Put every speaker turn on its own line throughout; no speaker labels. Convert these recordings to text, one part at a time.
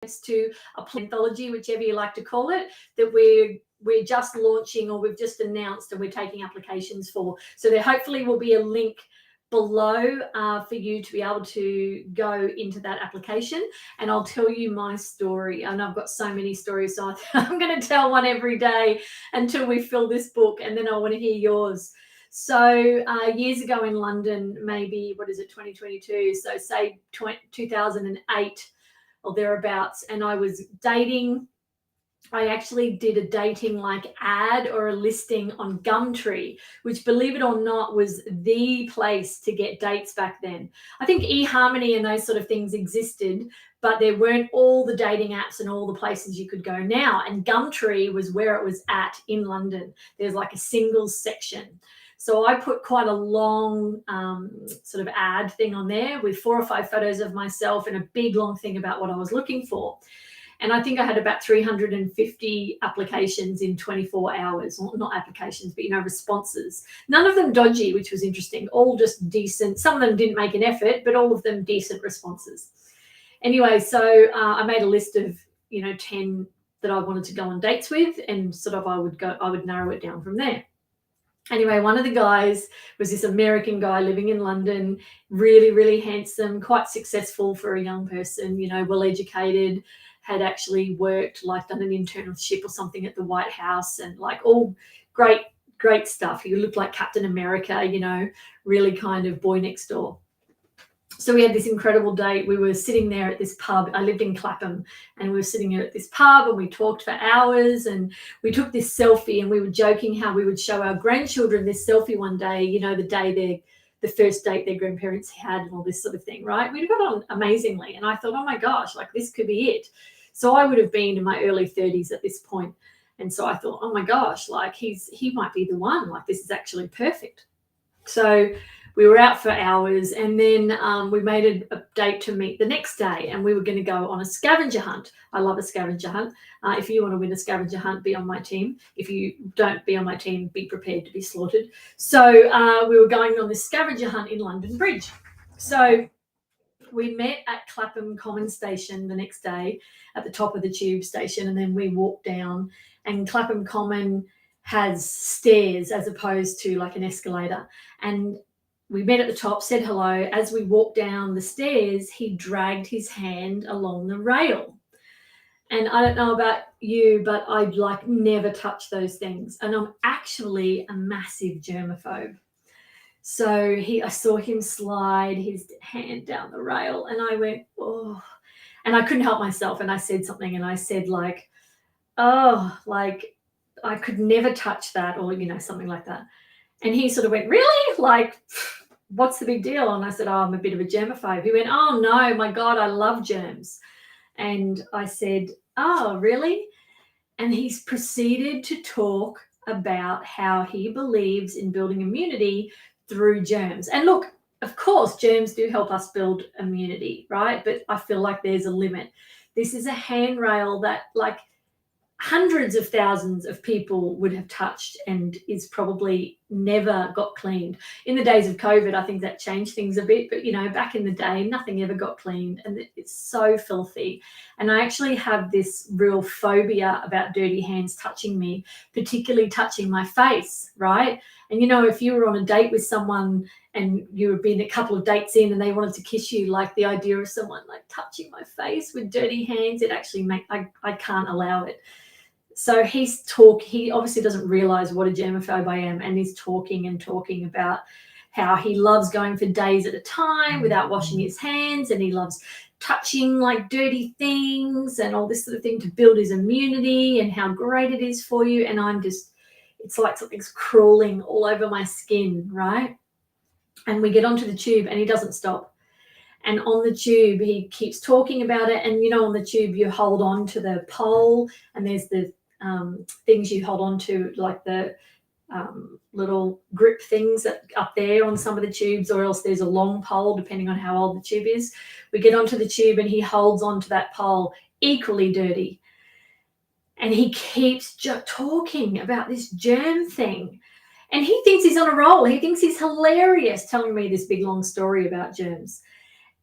to a anthology, whichever you like to call it, that we're just launching, or we've just announced, and we're taking applications for. So there hopefully will be a link below for you to be able to go into that application, and I'll tell you my story. And I've got so many stories, so I'm going to tell one every day until we fill this book, and then I want to hear yours. So years ago in London, maybe, 2022, so say 2008 or thereabouts, and I was dating. I actually did a dating like ad or a listing on Gumtree, which, believe it or not, was the place to get dates back then. I think eHarmony and those sort of things existed, but there weren't all the dating apps and all the places you could go now. And Gumtree was where it was at in London. There's like a singles section. So I put quite a long sort of ad thing on there with 4 or 5 photos of myself and a big long thing about what I was looking for. And I think I had about 350 applications in 24 hours. Well, not applications, but, responses. None of them dodgy, which was interesting. All just decent. Some of them didn't make an effort, but all of them decent responses. Anyway, so I made a list of, 10 that I wanted to go on dates with, and sort of I would narrow it down from there. Anyway, one of the guys was this American guy living in London, really, really handsome, quite successful for a young person, well-educated, had actually worked, like done an internship or something at the White House, and like all great, great stuff. He looked like Captain America, really kind of boy next door. So we had this incredible date. We were sitting there at this pub. I lived in Clapham, and we were sitting there at this pub, and we talked for hours, and we took this selfie, and we were joking how we would show our grandchildren this selfie one day, the day the first date their grandparents had, and all this sort of thing, right? We got on amazingly. And I thought, oh my gosh, like this could be it. So I would have been in my early 30s at this point. And so I thought, oh my gosh, like he might be the one. Like this is actually perfect. So we were out for hours, and then we made a date to meet the next day, and we were going to go on a scavenger hunt. I love a scavenger hunt. If you want to win a scavenger hunt, be on my team. If you don't be on my team, be prepared to be slaughtered. So we were going on this scavenger hunt in London Bridge. So we met at Clapham Common Station the next day at the top of the tube station, and then we walked down, and Clapham Common has stairs as opposed to like an escalator. And we met at the top, said hello. As we walked down the stairs, he dragged his hand along the rail. And I don't know about you, but I'd like never touch those things. And I'm actually a massive germaphobe. So I saw him slide his hand down the rail, and I went, oh, and I couldn't help myself. And I said something, and I said like, oh, like I could never touch that, or, something like that. And he sort of went, really? Like, what's the big deal? And I said, oh, I'm a bit of a germaphobe. He went, oh no, my God, I love germs. And I said, oh, really? And he's proceeded to talk about how he believes in building immunity through germs. And look, of course, germs do help us build immunity, right? But I feel like there's a limit. This is a handrail that like hundreds of thousands of people would have touched, and is probably never got cleaned. In the days of COVID, I think that changed things a bit, but back in the day, nothing ever got cleaned, and it's so filthy. And I actually have this real phobia about dirty hands touching me, particularly touching my face, right? And if you were on a date with someone and you had been a couple of dates in and they wanted to kiss you, like the idea of someone like touching my face with dirty hands, it actually I can't allow it. So he obviously doesn't realize what a germaphobe I am, and he's talking about how he loves going for days at a time without washing his hands, and he loves touching like dirty things and all this sort of thing to build his immunity, and how great it is for you. And it's like something's crawling all over my skin, right? And we get onto the tube, and he doesn't stop. And on the tube, he keeps talking about it. And, on the tube, you hold on to the pole, and there's the things you hold on to, like the little grip things up there on some of the tubes, or else there's a long pole, depending on how old the tube is. We get onto the tube, and he holds onto that pole, equally dirty. And he keeps talking about this germ thing. And he thinks he's on a roll. He thinks he's hilarious telling me this big, long story about germs.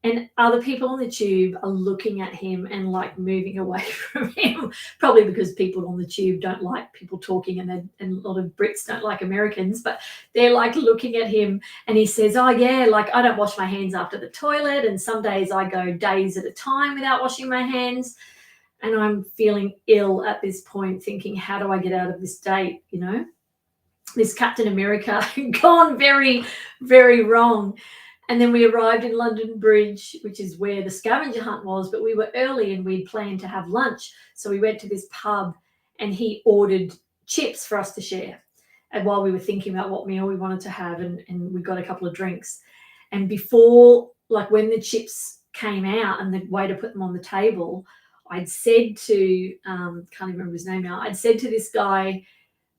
And other people on the tube are looking at him and like moving away from him, probably because people on the tube don't like people talking, and a lot of Brits don't like Americans, but they're like looking at him, and he says, oh yeah, like I don't wash my hands after the toilet, and some days I go days at a time without washing my hands. And I'm feeling ill at this point, thinking, how do I get out of this date? You know, this Captain America gone very, very wrong. And then we arrived in London Bridge, which is where the scavenger hunt was, but we were early and we'd planned to have lunch. So we went to this pub and he ordered chips for us to share. And while we were thinking about what meal we wanted to have, and we got a couple of drinks. And before, like when the chips came out and the waiter put them on the table, I'd said to, can't even remember his name now, I'd said to this guy,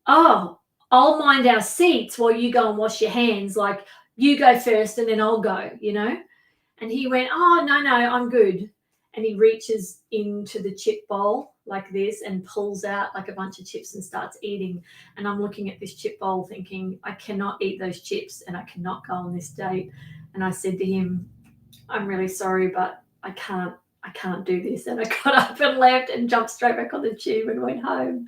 oh, I'll mind our seats while you go and wash your hands. Like, you go first and then I'll go, you know? And he went, oh, no, I'm good. And he reaches into the chip bowl like this and pulls out like a bunch of chips and starts eating. And I'm looking at this chip bowl thinking, I cannot eat those chips and I cannot go on this date. And I said to him, I'm really sorry, but I can't do this. And I got up and left and jumped straight back on the tube and went home.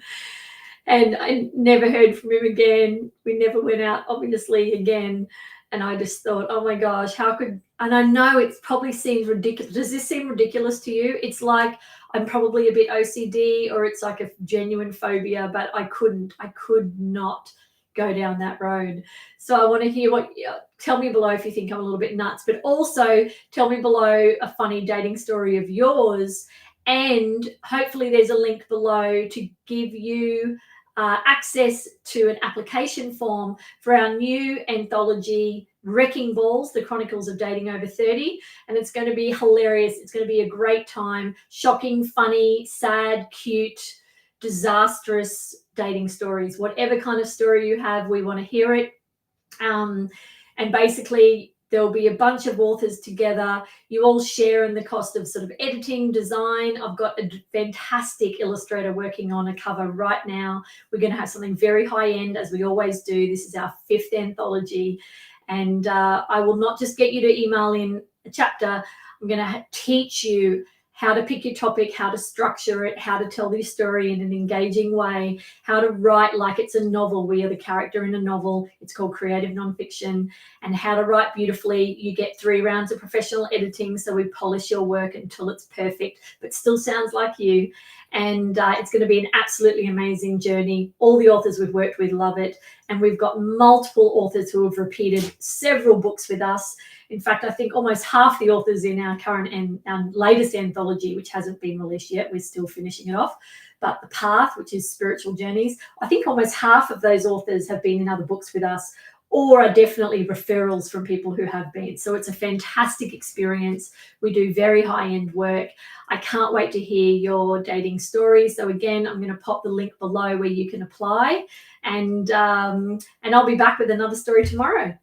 And I never heard from him again. We never went out, obviously, again. And I just thought, oh my gosh, how could, and I know it probably seems ridiculous. Does this seem ridiculous to you? It's like I'm probably a bit OCD, or it's like a genuine phobia, but I could not go down that road. So I want to hear tell me below if you think I'm a little bit nuts, but also tell me below a funny dating story of yours. And hopefully there's a link below to give you access to an application form for our new anthology, Wrecking Balls, The Chronicles of Dating Over 30. And it's going to be hilarious. It's going to be a great time. Shocking, funny, sad, cute, disastrous dating stories. Whatever kind of story you have, we want to hear it. And basically, there'll be a bunch of authors together. You all share in the cost of sort of editing, design. I've got a fantastic illustrator working on a cover right now. We're going to have something very high end, as we always do. This is our 5th anthology. And I will not just get you to email in a chapter. I'm going to teach you how to pick your topic, how to structure it, how to tell this story in an engaging way, how to write like it's a novel. We are the character in a novel. It's called creative nonfiction. And how to write beautifully. You get 3 rounds of professional editing, so we polish your work until it's perfect, but still sounds like you. And it's going to be an absolutely amazing journey. All the authors we've worked with love it. And we've got multiple authors who have repeated several books with us. In fact, I think almost half the authors in our current and latest anthology, which hasn't been released yet, we're still finishing it off, but The Path, which is Spiritual Journeys, I think almost half of those authors have been in other books with us, or are definitely referrals from people who have been. So it's a fantastic experience. We do very high-end work. I can't wait to hear your dating stories. So again, I'm going to pop the link below where you can apply. And I'll be back with another story tomorrow.